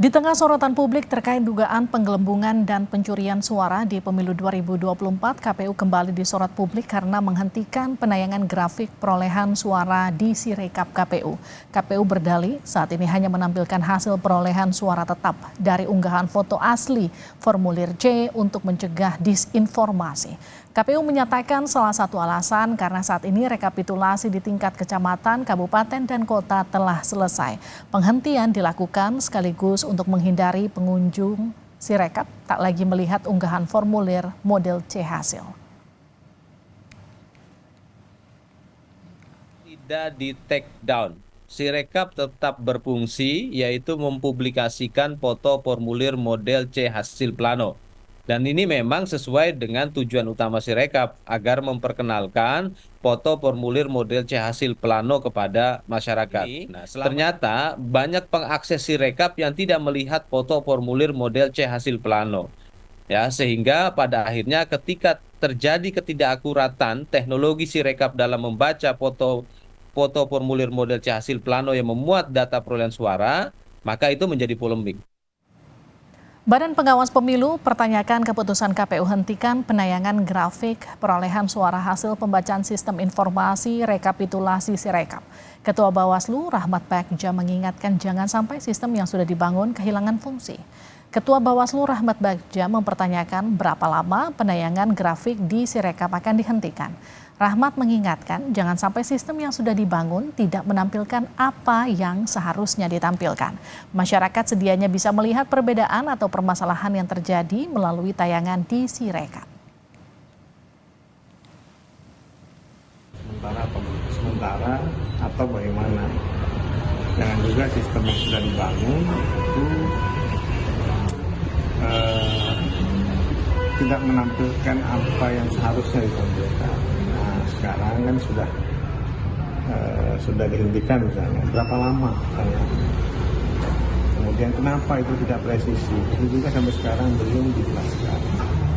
Di tengah sorotan publik terkait dugaan penggelembungan dan pencurian suara di pemilu 2024, KPU kembali disorot publik karena menghentikan penayangan grafik perolehan suara di Sirekap KPU. KPU berdalih saat ini hanya menampilkan hasil perolehan suara tetap dari unggahan foto asli formulir C untuk mencegah disinformasi. KPU menyatakan salah satu alasan karena saat ini rekapitulasi di tingkat kecamatan, kabupaten, dan kota telah selesai. Penghentian dilakukan sekaligus untuk menghindari pengunjung Sirekap tak lagi melihat unggahan formulir model C hasil. Tidak di take down. Sirekap tetap berfungsi, yaitu mempublikasikan foto formulir model C hasil plano. Dan ini memang sesuai dengan tujuan utama Sirekap agar memperkenalkan foto formulir model C hasil plano kepada masyarakat. Nah, ternyata banyak pengakses Sirekap yang tidak melihat foto formulir model C hasil plano. Ya, sehingga pada akhirnya ketika terjadi ketidakakuratan teknologi Sirekap dalam membaca foto formulir model C hasil plano yang memuat data perolehan suara, maka itu menjadi polemik. Badan Pengawas Pemilu pertanyakan keputusan KPU hentikan penayangan grafik perolehan suara hasil pembacaan sistem informasi rekapitulasi Sirekap. Ketua Bawaslu Rahmat Bagja mengingatkan jangan sampai sistem yang sudah dibangun kehilangan fungsi. Ketua Bawaslu Rahmat Bagja mempertanyakan berapa lama penayangan grafik di Sirekap akan dihentikan. Rahmat mengingatkan jangan sampai sistem yang sudah dibangun tidak menampilkan apa yang seharusnya ditampilkan. Masyarakat sedianya bisa melihat perbedaan atau permasalahan yang terjadi melalui tayangan di Sirekap. Sementara atau bagaimana? Jangan juga sistem yang sudah dibangun itu tidak menampilkan apa yang seharusnya ditampilkan. Nah, sekarang kan sudah dihentikan misalnya. Berapa lama? Kemudian kenapa itu tidak presisi? Itu juga sampai sekarang belum dijelaskan.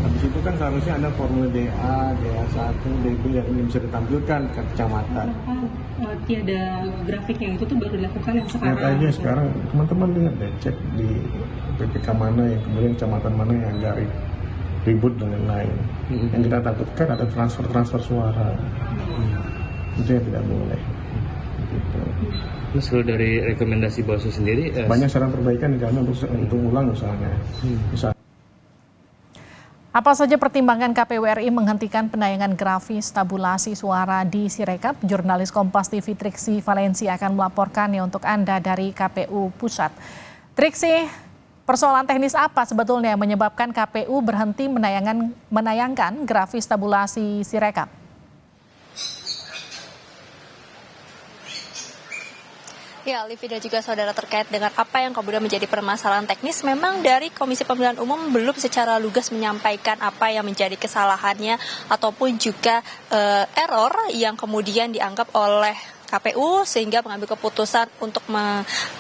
Habis itu kan seharusnya ada formulir DA, DA1, DB yang bisa ditampilkan ke kecamatan. Tiada grafiknya itu tuh baru dilakukan yang sekarang. Lihat aja sekarang, teman-teman lihat deh, cek di PPK mana yang kemudian kecamatan mana yang agak ribut dan lain-lain. Yang kita takutkan ada transfer suara. Itu yang tidak boleh. Gitu. Mas, kalau dari rekomendasi Bawaslu sendiri, banyak saran perbaikan di kami untuk ulang misalnya. Apa saja pertimbangan KPU RI menghentikan penayangan grafis tabulasi suara di Sirekap? Jurnalis Kompas TV Triksi Valencia akan melaporkannya untuk Anda dari KPU Pusat. Triksi, persoalan teknis apa sebetulnya yang menyebabkan KPU berhenti menayangkan grafis tabulasi Sirekap? Ya, Livi dan juga saudara, terkait dengan apa yang kemudian menjadi permasalahan teknis, memang dari Komisi Pemilihan Umum belum secara lugas menyampaikan apa yang menjadi kesalahannya ataupun juga error yang kemudian dianggap oleh KPU sehingga mengambil keputusan untuk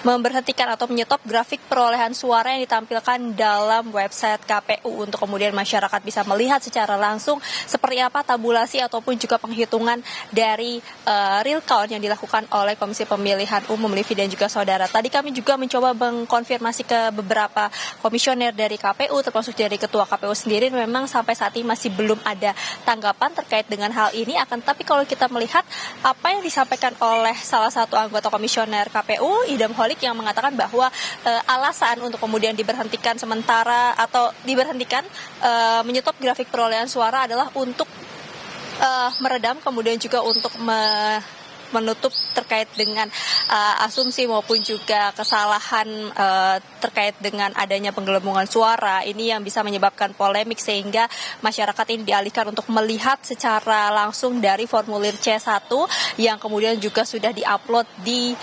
memberhentikan atau menyetop grafik perolehan suara yang ditampilkan dalam website KPU untuk kemudian masyarakat bisa melihat secara langsung seperti apa tabulasi ataupun juga penghitungan dari real count yang dilakukan oleh Komisi Pemilihan Umum, Livi dan juga saudara. Tadi kami juga mencoba mengkonfirmasi ke beberapa komisioner dari KPU termasuk dari Ketua KPU sendiri, memang sampai saat ini masih belum ada tanggapan terkait dengan hal ini. Akan tapi kalau kita melihat apa yang disampaikan oleh salah satu anggota komisioner KPU, Idam Holik, yang mengatakan bahwa alasan untuk kemudian diberhentikan sementara atau diberhentikan menyetop grafik perolehan suara adalah untuk meredam, kemudian juga untuk menutup terkait dengan asumsi maupun juga kesalahan terkait dengan adanya penggelembungan suara ini yang bisa menyebabkan polemik sehingga masyarakat ini dialihkan untuk melihat secara langsung dari formulir C1 yang kemudian juga sudah diupload di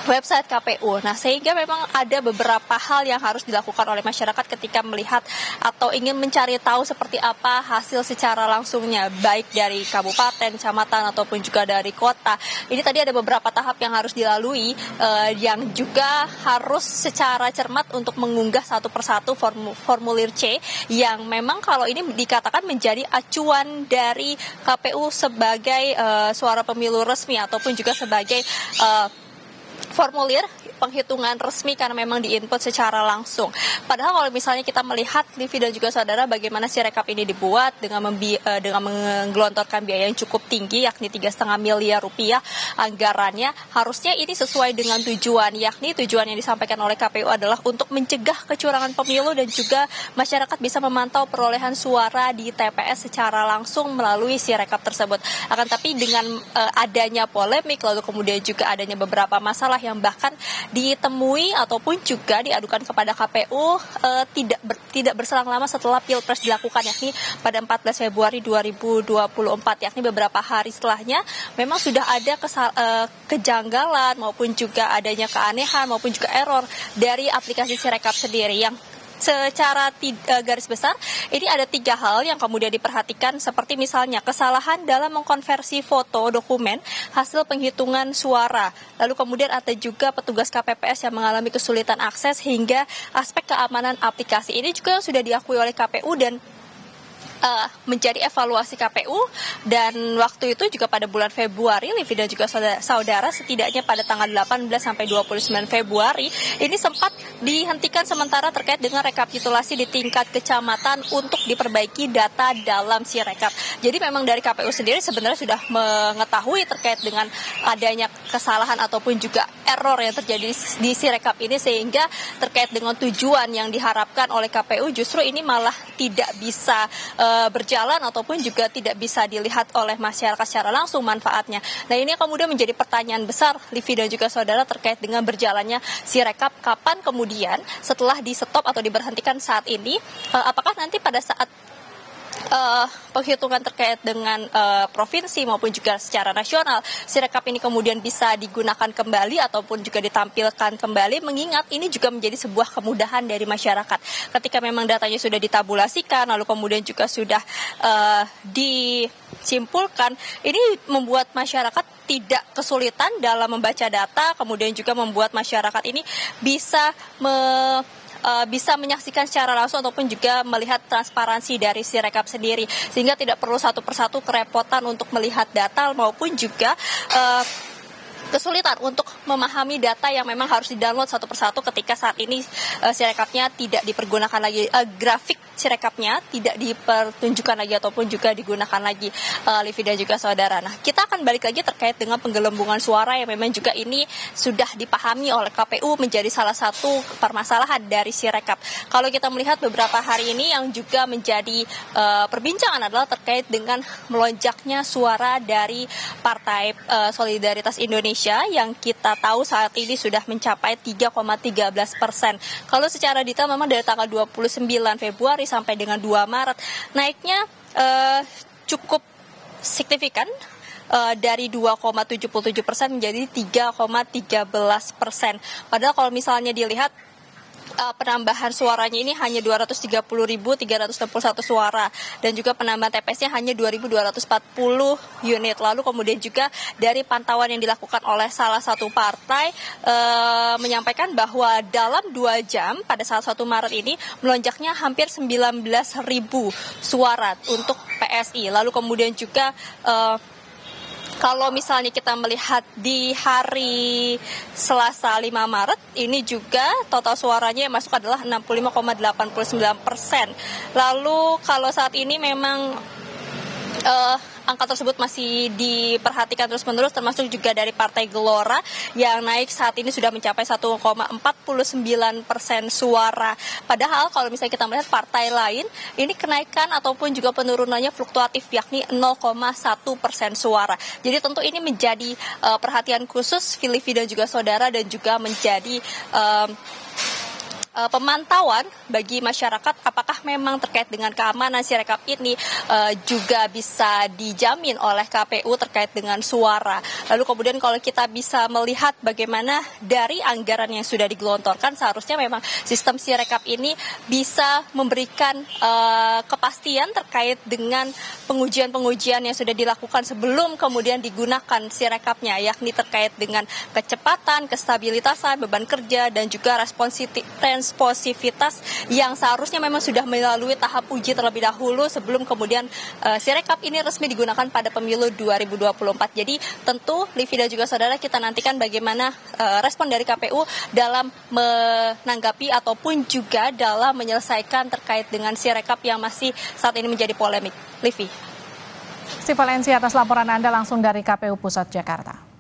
website KPU. Nah, sehingga memang ada beberapa hal yang harus dilakukan oleh masyarakat ketika melihat atau ingin mencari tahu seperti apa hasil secara langsungnya, baik dari kabupaten, kecamatan, ataupun juga dari kota. Ini tadi ada beberapa tahap yang harus dilalui, yang juga harus secara cermat untuk mengunggah satu persatu formulir C, yang memang kalau ini dikatakan menjadi acuan dari KPU sebagai suara pemilu resmi ataupun juga sebagai formulir penghitungan resmi karena memang diinput secara langsung. Padahal kalau misalnya kita melihat Livi dan juga saudara bagaimana Sirekap ini dibuat dengan menggelontorkan biaya yang cukup tinggi yakni 3,5 miliar rupiah anggarannya, harusnya ini sesuai dengan tujuan, yakni tujuan yang disampaikan oleh KPU adalah untuk mencegah kecurangan pemilu dan juga masyarakat bisa memantau perolehan suara di TPS secara langsung melalui Sirekap tersebut. Akan tapi dengan adanya polemik lalu kemudian juga adanya beberapa masalah yang bahkan ditemui ataupun juga diadukan kepada KPU tidak berselang lama setelah Pilpres dilakukan, yakni pada 14 Februari 2024, yakni beberapa hari setelahnya memang sudah ada kejanggalan maupun juga adanya keanehan maupun juga error dari aplikasi Sirekap sendiri yang secara garis besar ini ada 3 hal yang kemudian diperhatikan, seperti misalnya kesalahan dalam mengkonversi foto dokumen hasil penghitungan suara, lalu kemudian ada juga petugas KPPS yang mengalami kesulitan akses hingga aspek keamanan aplikasi. Ini juga sudah diakui oleh KPU dan menjadi evaluasi KPU, dan waktu itu juga pada bulan Februari Livi dan juga saudara setidaknya pada tanggal 18 sampai 29 Februari ini sempat dihentikan sementara terkait dengan rekapitulasi di tingkat kecamatan untuk diperbaiki data dalam Sirekap. Jadi memang dari KPU sendiri sebenarnya sudah mengetahui terkait dengan adanya kesalahan ataupun juga error yang terjadi di Sirekap ini, sehingga terkait dengan tujuan yang diharapkan oleh KPU justru ini malah tidak bisa berjalan ataupun juga tidak bisa dilihat oleh masyarakat secara langsung manfaatnya. Nah, ini kemudian menjadi pertanyaan besar Livi dan juga saudara terkait dengan berjalannya Sirekap. Kapan kemudian setelah di stop atau diberhentikan saat ini, apakah nanti pada saat penghitungan terkait dengan provinsi maupun juga secara nasional Sirekap ini kemudian bisa digunakan kembali ataupun juga ditampilkan kembali, mengingat ini juga menjadi sebuah kemudahan dari masyarakat ketika memang datanya sudah ditabulasikan lalu kemudian juga sudah disimpulkan. Ini membuat masyarakat tidak kesulitan dalam membaca data, kemudian juga membuat masyarakat ini bisa menyaksikan secara langsung ataupun juga melihat transparansi dari Sirekap sendiri, sehingga tidak perlu satu persatu kerepotan untuk melihat data maupun juga kesulitan untuk memahami data yang memang harus di-download satu persatu ketika saat ini Sirekapnya tidak dipergunakan lagi, grafik Sirekapnya tidak dipertunjukkan lagi ataupun juga digunakan lagi, Livi dan juga saudara. Nah, kita akan balik lagi terkait dengan penggelembungan suara yang memang juga ini sudah dipahami oleh KPU menjadi salah satu permasalahan dari Sirekap. Kalau kita melihat beberapa hari ini yang juga menjadi perbincangan adalah terkait dengan melonjaknya suara dari Partai Solidaritas Indonesia yang kita tahu saat ini sudah mencapai 3,13%. Kalau secara detail memang dari tanggal 29 Februari sampai dengan 2 Maret naiknya cukup signifikan, dari 2,77% menjadi 3,13%. Padahal kalau misalnya dilihat penambahan suaranya ini hanya 230.361 suara dan juga penambahan TPS-nya hanya 2.240 unit. Lalu kemudian juga dari pantauan yang dilakukan oleh salah satu partai menyampaikan bahwa dalam 2 jam pada saat 1 Maret ini melonjaknya hampir 19.000 suara untuk PSI. Lalu kemudian juga kalau misalnya kita melihat di hari Selasa 5 Maret, ini juga total suaranya yang masuk adalah 65,89%. Lalu kalau saat ini memang angka tersebut masih diperhatikan terus-menerus, termasuk juga dari Partai Gelora yang naik saat ini sudah mencapai 1,49% suara. Padahal kalau misalnya kita melihat partai lain, ini kenaikan ataupun juga penurunannya fluktuatif, yakni 0,1% suara. Jadi tentu ini menjadi perhatian khusus Livi dan juga saudara, dan juga menjadi pemantauan bagi masyarakat apakah memang terkait dengan keamanan Sirekap ini juga bisa dijamin oleh KPU terkait dengan suara. Lalu kemudian kalau kita bisa melihat bagaimana dari anggaran yang sudah digelontorkan, seharusnya memang sistem Sirekap ini bisa memberikan kepastian terkait dengan pengujian-pengujian yang sudah dilakukan sebelum kemudian digunakan Sirekapnya, yakni terkait dengan kecepatan, kestabilitasan, beban kerja, dan juga responsivitas responsivitas yang seharusnya memang sudah melalui tahap uji terlebih dahulu sebelum kemudian Sirekap ini resmi digunakan pada pemilu 2024. Jadi tentu Livi dan juga saudara, kita nantikan bagaimana respon dari KPU dalam menanggapi ataupun juga dalam menyelesaikan terkait dengan Sirekap yang masih saat ini menjadi polemik. Livi. Sivalensi atas laporan Anda langsung dari KPU Pusat Jakarta.